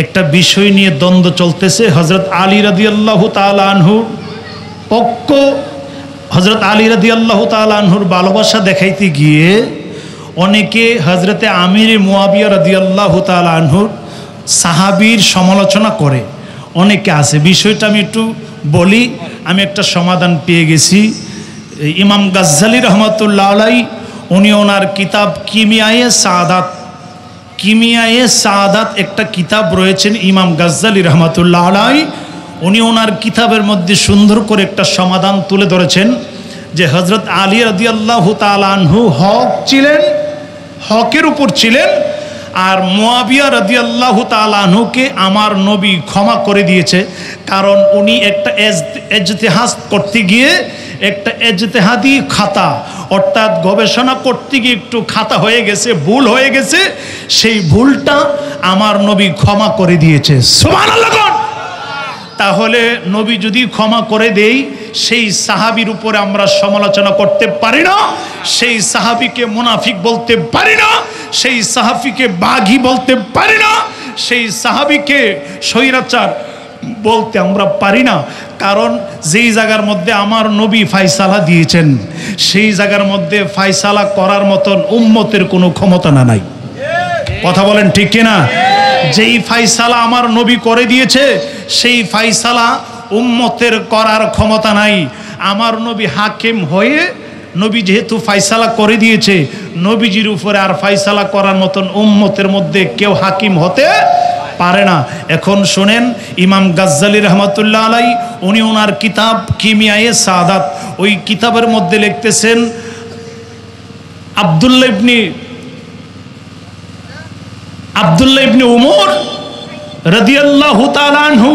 একটা বিষয় নিয়ে দ্বন্দ্ব চলতেছে। হযরত আলী রাদিয়াল্লাহু তাআলা আনহুর পক্ষ, হযরত আলী রাদিয়াল্লাহু তাআলা আনহুর ভালোবাসা দেখাইতে গিয়ে অনেকে হযরতে আমির মুয়াবিয়া রাদিয়াল্লাহু তাআলা আনহুর সাহাবীর সমালোচনা করে, অনেকে আছে। বিষয়টা আমি একটু বলি, আমি একটা সমাধান পেয়ে গেছি। ইমাম গাজ্জালী রহমাতুল্লাহ আলাইহি উনি ওনার কিতাব কিমিয়ায়ে সাআদাত, কিমিয়ায়ে সাআদাত একটা কিতাব রয়েছেন ইমাম গাজ্জালী রহমাতুল্লাহ আলাইহি, উনি ওনার কিতাবের মধ্যে সুন্দর করে একটা সমাধান তুলে ধরেছেন যে হযরত আলী রাদিয়াল্লাহু তাআলা আনহু হক ছিলেন, হকের উপর ছিলেন, আর মুয়াবিয়া রাদিয়াল্লাহু তাআলা আনহুকে আমার নবী ক্ষমা করে দিয়েছে। কারণ উনি একটা ইজতিহাদ করতে গিয়ে একটা ইজতিহাদি খাতা, অর্থাৎ গবেষণা করতে গিয়ে একটু খাতা হয়ে গেছে, ভুল হয়ে গেছে, সেই ভুলটা আমার নবী ক্ষমা করে দিয়েছে। সুবহানাল্লাহ। তাহলে নবী যদি ক্ষমা করে দেই, সেই সাহাবীর উপরে আমরা সমালোচনা করতে পারি না, সেই সাহাবীকে মুনাফিক বলতে পারি না, সেই সাহাবীকে বাঘী বলতে পারি না, সেই সাহাবীকে স্বৈরাচার বলতে আমরা পারি না। কারণ যেই জায়গার মধ্যে আমার নবী ফায়সালা দিয়েছেন, সেই জায়গার মধ্যে ফায়সালা করার মতন উম্মতের কোনো ক্ষমতা নাই। কথা বলেন ঠিক কিনা? যেই ফায়সালা আমার নবী করে দিয়েছে, সেই ফায়সালা উম্মতের করার ক্ষমতা নাই। আমার নবী হাকিম হয়ে, নবী যেহেতু ফায়সালা করে দিয়েছে, নবীজির উপরে আর ফায়সালা করার মতন উম্মতের মধ্যে কেউ হাকিম হতে পারে না। এখন শোনেন, ইমাম গাজ্জালী রহমাতুল্লাহ আলাইহি উনি ওনার কিতাব কিমিয়ায়ে সাআদাত, ওই কিতাবের মধ্যে লিখতেছেন আব্দুল্লাহ ইবনে উমর রাদিয়াল্লাহু তাআলা আনহু,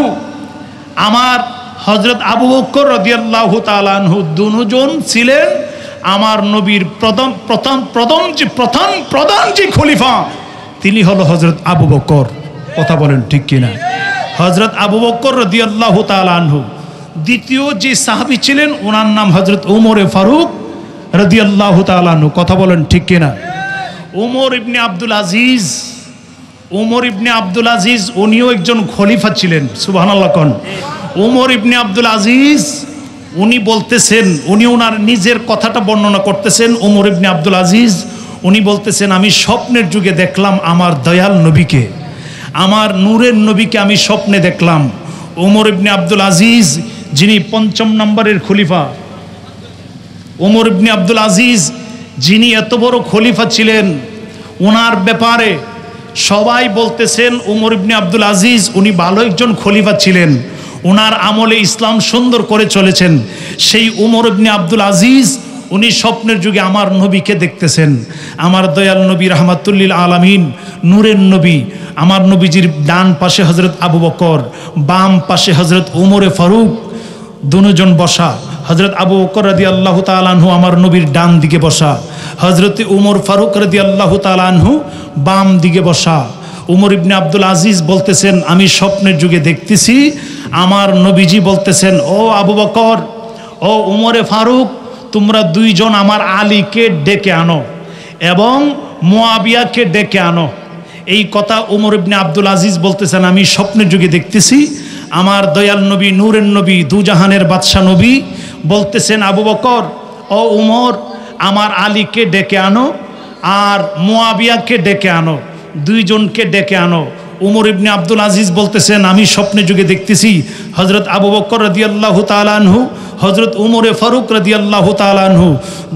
আমার হযরত আবু বকর রাদিয়াল্লাহু তাআলা আনহু দুজন ছিলেন আমার নবীর প্রধান যে খলিফা, তিনি হলো হযরত আবু বকর। কথা বলেন ঠিক কিনা? হযরত আবু বকর রাদিয়াল্লাহু তাআলা আনহু। দ্বিতীয় যে সাহাবী ছিলেন ওনার নাম হযরত ওমরে ফারুক রাদিয়াল্লাহু তাআলা আনহু। কথা বলেন ঠিক কিনা? ওমর ইবনে আব্দুল আজিজ, ওমর ইবনে আব্দুল আজিজ উনিও একজন খলিফা ছিলেন। সুবহানাল্লাহ কোন? ওমর ইবনে আব্দুল আজিজ উনি বলতেছেন, উনি ওনার নিজের কথাটা বর্ণনা করতেছেন। ওমর ইবনে আব্দুল আজিজ উনি বলতেছেন, আমি স্বপ্নের যুগে দেখলাম আমার দয়াল নবীকে, আমার নূরের নবীকে আমি স্বপ্নে দেখলাম। ওমর ইবনে আব্দুল আজিজ যিনি ৫ম নম্বরের খলিফা, ওমর ইবনে আব্দুল আজিজ যিনি এত বড় খলিফা ছিলেন, ওনার ব্যাপারে সবাই বলতেছেন ওমর ইবনে আব্দুল আজিজ উনি ভালো একজন খলিফা ছিলেন, ওনার আমলে ইসলাম সুন্দর করে চলেছেন। সেই ওমর ইবনে আব্দুল আজিজ উনি স্বপ্নের যুগে আমার নবীকে দেখতেছেন। আমার দয়াল নবী রাহমাতুল লিল আলামিন, নূরের নবী, আমার নবীজির ডান পাশে হযরত আবু বকর, বাম পাশে হযরত ওমরে ফারুক, দুজন বসা। হযরত আবু বকর রাদিয়াল্লাহু তাআলা আনহু আমার নবীর ডান দিকে বসা, হযরত ওমর ফারুক রাদিয়াল্লাহু তাআলা আনহু বাম দিকে বসা। ওমর ইবনে আব্দুল আজিজ বলতেছেন, আমি স্বপ্নের যুগে দেখতেছি আমার নবীজি বলতেছেন, ও আবু বকর, ও ওমরে ফারুক, তোমরা দুইজন আমার আলীকে ডেকে আনো এবং মুয়াবিয়াকে ডেকে আনো। এই কথা ওমর ইবনে আব্দুল আজিজ বলতেছেন, আমি স্বপ্নের যুগে দেখতেছি আমার দয়াল নবী, নূরের নবী, দুজাহানের বাদশা নবী বলতেছেন, আবু বকর, ও উমর, আমার আলীকে ডেকে আনো আর মুয়াবিয়াকে ডেকে আনো, দুইজনকে ডেকে আনো। উমর ইবনে আব্দুল আজিজ বলতেছেন, আমি স্বপ্নে যুগে দেখতেছি হযরত আবু বকর রাদিয়াল্লাহু তাআলা আনহু, হযরত ওমরে ফারুক রাদিয়াল্লাহু তাআলা আনহু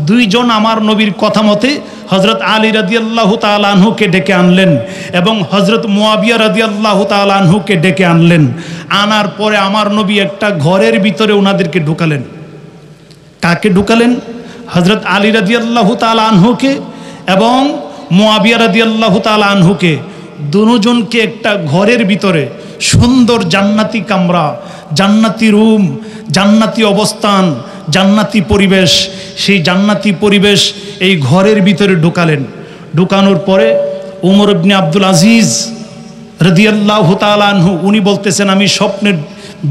দুইজন আমার নবীর কথা মতে হযরত আলী রাদিয়াল্লাহু তাআলা আনহুকে ডেকে আনলেন এবং হযরত মুয়াবিয়া রাদিয়াল্লাহু তাআলা আনহুকে ডেকে আনলেন। আনার পরে আমার নবী একটা ঘরের ভিতরে ওনাদেরকে ঢুকালেন। কাকে ঢুকালেন? হযরত আলী রাদিয়াল্লাহু তাআলা আনহুকে এবং মুয়াবিয়া রাদিয়াল্লাহু তাআলা আনহুকে, দুজনকে একটা ঘরের ভিতরে, সুন্দর জান্নাতি কামরা, জান্নাতি রুম, জান্নাতি অবস্থান, জান্নাতি পরিবেশ, সেই জান্নাতি পরিবেশ এই ঘরের ভিতরে ঢুকালেন। ঢুকানোর পরে ওমর ইবনে আব্দুল আজিজ রাদিয়াল্লাহু তাআলা আনহু উনি বলতেছেন, আমি স্বপ্নের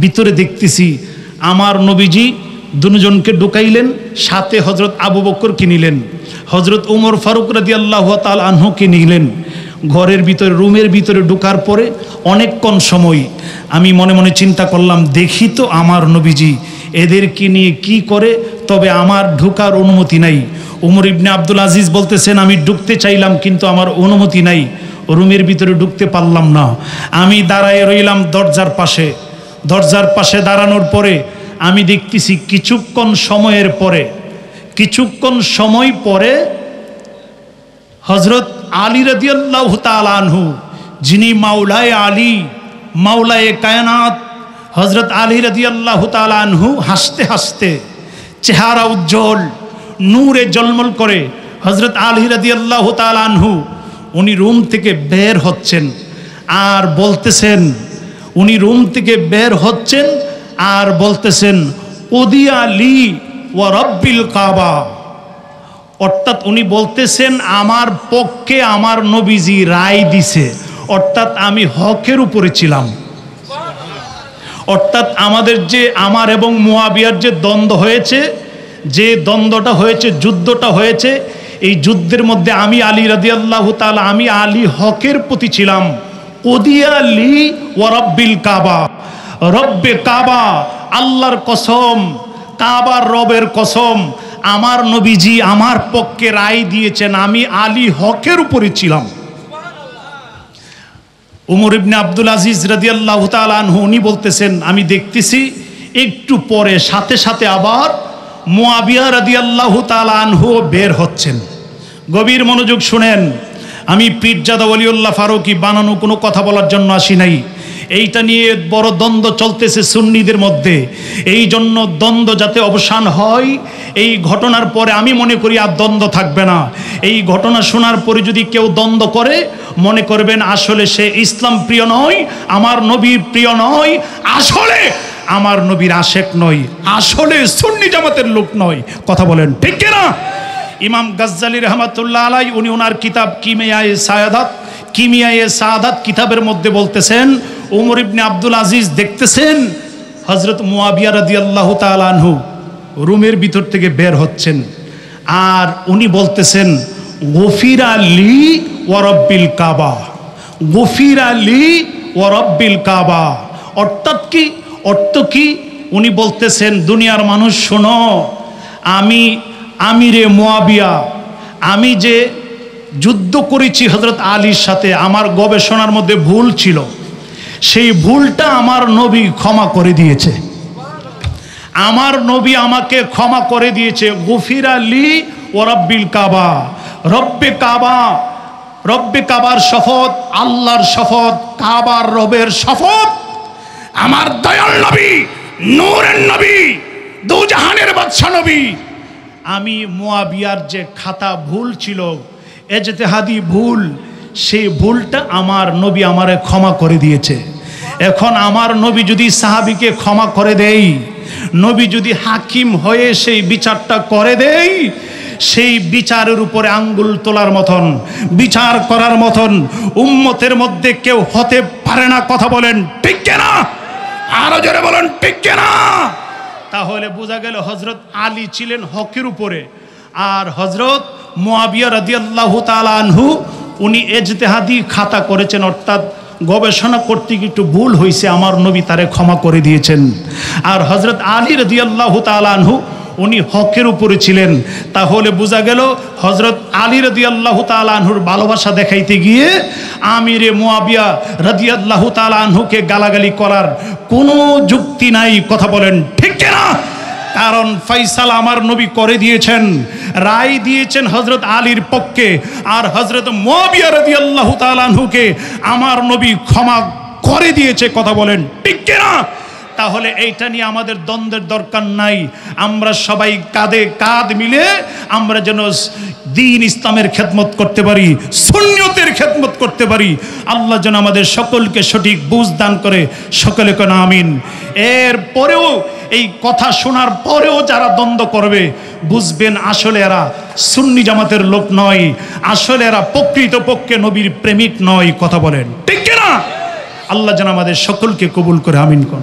ভিতরে দেখতেছি আমার নবীজি দুজনকে ঢুকাইলেন, সাথে হযরত আবু বকরকে নিলেন, হযরত ওমর ফারুক রাদিয়াল্লাহু তাআলা আনহুকে নিলেন। ঘরের ভিতরে রুমের ভিতরে ঢোকার পরে অনেকক্ষণ সময় আমি মনে মনে চিন্তা করলাম, দেখি তো আমার নবীজি এদেরকে নিয়ে কি করে, তবে আমার ঢোকার অনুমতি নাই। উমর ইবনে আব্দুল আজিজ বলতেছেন, আমি ঢুকতে চাইলাম কিন্তু আমার অনুমতি নাই, রুমের ভিতরে ঢুকতে পারলাম না। আমি দাঁড়ায় রইলাম দরজার পাশে। দরজার পাশে দাঁড়ানোর পরে আমি দেখতেছি কিছুক্ষণ সময় পরে হযরত আলী রাদিয়াল্লাহু তাআলা আনহু, যিনি মাওলায়ে আলী, মাওলায়ে কায়নাত, হযরত আলী রাদিয়াল্লাহু তাআলা আনহু হাসতে হাসতে, চেহারা উজ্জ্বল, নূরে ঝলমল করে, হযরত আলী রাদিয়াল্লাহু তাআলা আনহু উনি রুম থেকে বের হচ্ছেন আর বলতেছেন, উনি রুম থেকে বের হচ্ছেন আর বলতেছেন, উদিয়া লি ওয়া রাব্বিল কাবা। অর্থাৎ উনি বলতেছেন, আমার পক্ষে আমার নবীজি রায় দিছে, অর্থাৎ আমি হকের উপরে ছিলাম। অর্থাৎ আমাদের যে আমার এবং মুয়াবিয়ার যে দ্বন্দ্ব হয়েছে, যে দ্বন্দ্বটা হয়েছে, যুদ্ধটা হয়েছে, এই যুদ্ধের মধ্যে আমি আলী রাদিয়াল্লাহু তাআলা, আমি আলী হকের প্রতি ছিলাম। উদিয়া লি ওয়া রাব্বিল কাবা, রব্বে কাবা, আল্লাহর কসম, কাবার রবের কসম, আমার নবীজি আমার পক্ষে রায় দিয়েছেন, আমি আলী হকের উপরে ছিলাম। উমর ইবনে আব্দুল আজিজ রাদিয়াল্লাহু তাআলা আনহু উনি বলতেছেন, আমি দেখতেছি একটু পরে সাথে সাথে আবার মুয়াবিয়া রাদিয়াল্লাহু তাআলা আনহু বের হচ্ছেন। গভীর মনোযোগ শুনেন, আমি পীরজাদা ওলিউল্লাহ ফারুকী বানানো কোনো কথা বলার জন্য আসি নাই। এইটা নিয়ে বড় দ্বন্দ্ব চলতেছে সুন্নিদের মধ্যে, এই জন্য দ্বন্দ্ব যাতে অবসান হয়, এই ঘটনার পরে আমি মনে করি আর দ্বন্দ্ব থাকবে না। এই ঘটনা শোনার পরে যদি কেউ দ্বন্দ্ব করে, মনে করবেন আসলে সে ইসলাম প্রিয় নয়, আমার নবীর প্রিয় নয়, আসলে আমার নবীর আশেক নয়, আসলে সুন্নি জামাতের লোক নয়। কথা বলেন ঠিক কিনা? ইমাম গাজ্জালী রহমাতুল্লাহ আলাই উনি ওনার কিতাব কিমিয়ায়ে সাআদাত কিতাবের মধ্যে বলতেছেন, উমর ইবনে আব্দুল আজিজ দেখতেছেন হযরত মুয়াবিয়া রাদিয়াল্লাহু তাআলা আনহু রুমের ভিতর থেকে বের হচ্ছেন, আর উনি বলতেছেন, গফিরা লি ওয়া রাব্বিল কাবা, গফিরা লি ওয়া রাব্বিল কাবা। অর্থাৎ কি? অর্থ কি? উনি বলতেছেন, দুনিয়ার মানুষ শোনো, আমি আমিরে মুয়াবিয়া, আমি যে যুদ্ধ করেছি হযরত আলীর সাথে, আমার গবেষণার মধ্যে ভুল ছিল, সেই ভুলটা আমার নবী ক্ষমা করে দিয়েছে। আমার নবী আমাকে ক্ষমা করে দিয়েছে। গফিরা লি ওয়া রাব্বিল কাবা, রব্বে কাবা, রব্বে কাবার শপথ, আল্লাহর শপথ, কাবার রবের শপথ, আমার দয়াল নবী, নূরের নবী, দুজাহানের বাদশা নবী, আমি মুয়াবিয়ার যে খাতা ভুল ছিল, ইজতিহাদি ভুল, সেই ভুলটা আমার নবী আমারে ক্ষমা করে দিয়েছে। এখন আমার নবী যদি সাহাবীকে ক্ষমা করে দেই, নবী যদি হাকিম হয়ে সেই বিচারটা করে দেই, সেই বিচারের উপরে আঙ্গুল তোলার মতন, বিচার করার মতন উম্মতের মধ্যে কেউ হতে পারে না। কথা বলেন ঠিক কিনা? আরো জোরে বলেন ঠিক কিনা? তাহলে বোঝা গেল হযরত আলী ছিলেন হকের উপরে, আর হযরত মুয়াবিয়া রাদিয়াল্লাহু তাআলা আনহু উনি ইজতিহাদি খাতা করেছেন, অর্থাৎ গবেষণা করতে গিয়ে একটু ভুল হয়েছে, আমার নবী তারে ক্ষমা করে দিয়েছেন। আর হযরত আলী রাদিয়াল্লাহু তাআলা আনহু উনি হকের উপরে ছিলেন। তাহলে বোঝা গেল হযরত আলী রাদিয়াল্লাহু তাআলা আনহুর ভালোবাসা দেখাইতে গিয়ে আমিরে মুয়াবিয়া রাদিয়াল্লাহু তাআলা আনহুকে গালাগালি করার কোনো যুক্তি নাই। কথা বলেন ঠিক কিনা? কারণ ফয়সালা আমার নবী করে দিয়েছেন, রায় দিয়েছেন হযরত আলীর পক্ষে, আর হযরত মুয়াবিয়া রাদিয়াল্লাহু তাআলা আনহুকে আমার নবী ক্ষমা করে দিয়েছে। কথা বলেন ঠিক কিনা? তাহলে এইটা নিয়ে আমাদের দ্বন্দ্বের দরকার নাই। আমরা সবাই কাঁধে কাঁধ মিলে আমরা যেন দ্বীন ইসলামের খেদমত করতে পারি, সুন্নিয়তের খেদমত করতে পারি। আল্লাহ যেন আমাদের সকলকে সঠিক বুঝ দান করে। সকলে কোন আমিন। এর পরেও এই কথা শোনার পরেও যারা দ্বন্দ্ব করবে, বুঝবেন আসলে এরা সুন্নি জামাতের লোক নয়, আসলে এরা প্রকৃতপক্ষে নবীর প্রেমিক নয়। কথা বলেন ঠিক কিনা? আল্লাহ যেন আমাদের সকলকে কবুল করে। আমিন কোন।